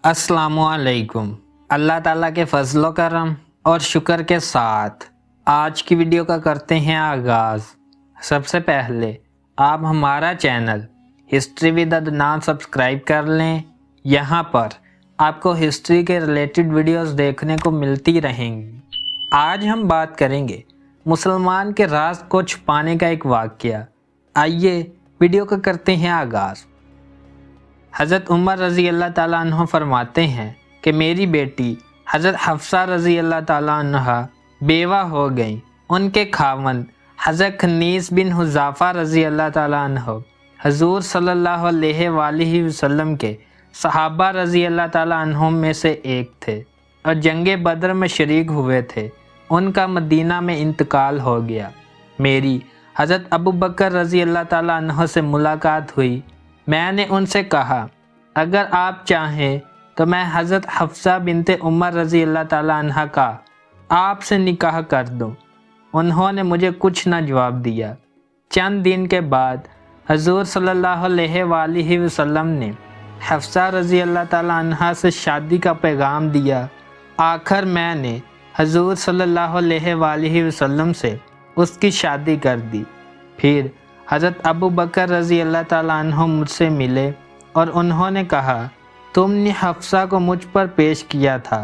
अस्सलाम वालेकुम। अल्लाह ताला के फजल व करम और शुक्र के साथ आज की वीडियो का करते हैं आगाज़। सबसे पहले आप हमारा channel history with Adnan subscribe कर लें। यहाँ पर आपको हिस्ट्री के रिलेटेड वीडियोस देखने को मिलती रहेंगी। आज हम बात करेंगे मुसलमान के राज को छुपाने का एक वाक़या। आइए वीडियो का करते हैं आगाज़। हज़रत उमर रज़ी अल्लाह ताला अन्हो फरमाते हैं कि मेरी बेटी हज़रत हफ्सा रज़ी अल्लाह ताला अन्हा बेवा हो गई। उनके खावंद हज़रत खनीस बिन हुज़ाफ़ा रज़ी अल्लाह ताला अन्हो हजूर सल्लल्लाहु अलैहि वसल्लम के सहाबा रज़ी अल्लाह ताला अन्हुम में से एक थे और जंग बदर में शरीक हुए थे। उनका मदीना में इंतकाल हो गया। मेरी हज़रत अबू बकर रज़ी अल्लाह ताला अन्हो से मुलाकात हुई। मैंने उनसे कहा, अगर आप चाहें तो मैं हज़रत हफ्सा बिनते उमर रज़ी अल्लाह ताला अन्हा का आपसे निकाह कर दूं। उन्होंने मुझे कुछ न जवाब दिया। चंद दिन के बाद हजूर सल्लल्लाहु अलैहि वसल्लम ने हफ्सा रज़ी अल्लाह ताला अन्हा से शादी का पैगाम दिया। आखिर मैंने हजूर सल्लल्लाहु अलैहि वसल्लम से उसकी शादी कर दी। फिर हज़रत अबू बकर रज़ी अल्लाह ताला अन्हु मुझसे मिले और उन्होंने कहा, तुमने हफ्सा को मुझ पर पेश किया था।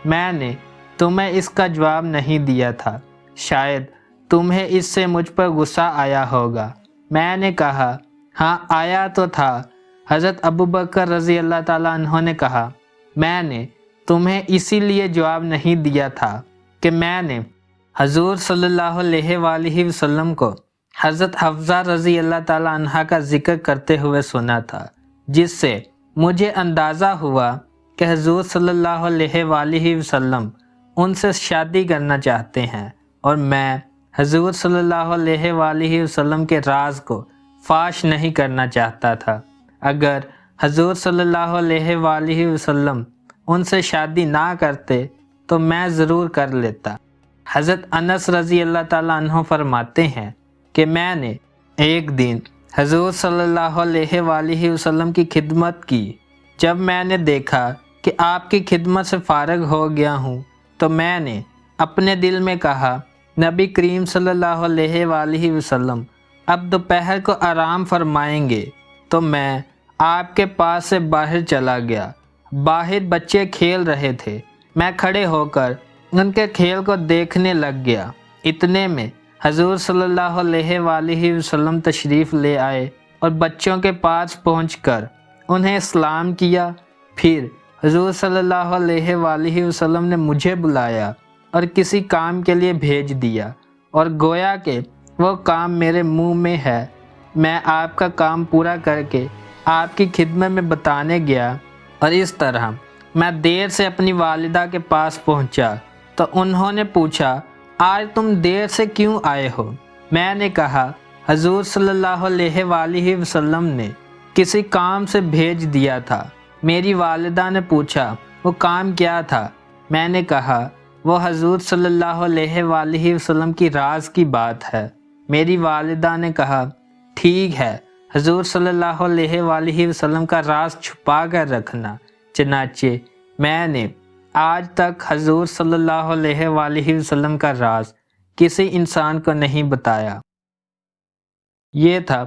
मैंने तुम्हें इसका जवाब नहीं दिया था। शायद तुम्हें इससे मुझ पर गुस्सा आया होगा। मैंने कहा, हाँ आया तो था। हज़रत अबू बकर रज़ी अल्लाह ताला अन्हु ने कहा, मैंने तुम्हें इसीलिए जवाब नहीं दिया था कि मैंने हजूर सल्लल्लाहु अलैहि वसल्लम को हज़रत हफ्सा रज़ी अल्लाह ताला अन्हा का जिक्र करते हुए सुना था, जिससे मुझे अंदाज़ा हुआ कि हजूर सल्लल्लाहु अलैहि वसल्लम उनसे शादी करना चाहते हैं और मैं हजूर सल्लल्लाहु अलैहि वसल्लम के राज को फाश नहीं करना चाहता था। अगर हजूर सल्लल्लाहु अलैहि वसल्लम उनसे शादी ना करते तो मैं ज़रूर कर लेता। हज़रत अनस रज़ी अल्लाह ताला अन्हु फरमाते हैं कि मैंने एक दिन हजूर सल्लल्लाहु अलैहि वसल्लम की खिदमत की। जब मैंने देखा कि आपकी खिदमत से फ़ारिग हो गया हूँ तो मैंने अपने दिल में कहा, नबी करीम सल्लल्लाहु अलैहि वसल्लम अब दोपहर को आराम फरमाएंगे। तो मैं आपके पास से बाहर चला गया। बाहर बच्चे खेल रहे थे। मैं खड़े होकर उनके खेल को देखने लग गया। इतने में हजूर सल्लल्लाहु अलैहि वसल्लम तशरीफ़ ले आए और बच्चों के पास पहुंचकर उन्हें सलाम किया। फिर हजूर सल्लल्लाहु अलैहि वसल्लम ने मुझे बुलाया और किसी काम के लिए भेज दिया और गोया कि वो काम मेरे मुंह में है। मैं आपका काम पूरा करके आपकी खिदमत में बताने गया और इस तरह मैं देर से अपनी वालिदा के पास पहुंचा तो उन्होंने पूछा, आज तुम देर से क्यों आए हो? मैंने कहा, हजूर सल्लल्लाहु अलैहि वसल्लम ने किसी काम से भेज दिया था। मेरी वालिदा ने पूछा, वो काम क्या था? मैंने कहा, वो हजूर सल्लल्लाहु अलैहि वसल्लम की राज की बात है। मेरी वालिदा ने कहा, ठीक है, हजूर सल्लल्लाहु अलैहि वसल्लम का राज छुपा कर रखना। चनाचे मैंने आज तक हजूर सल्लल्लाहु अलैहि वसल्लम का राज किसी इंसान को नहीं बताया। ये था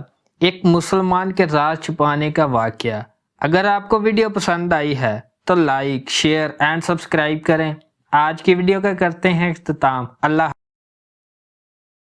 एक मुसलमान के राज छुपाने का वाक़या। अगर आपको वीडियो पसंद आई है तो लाइक, शेयर एंड सब्सक्राइब करें। आज की वीडियो का करते हैं इख्तिताम। अल्लाह।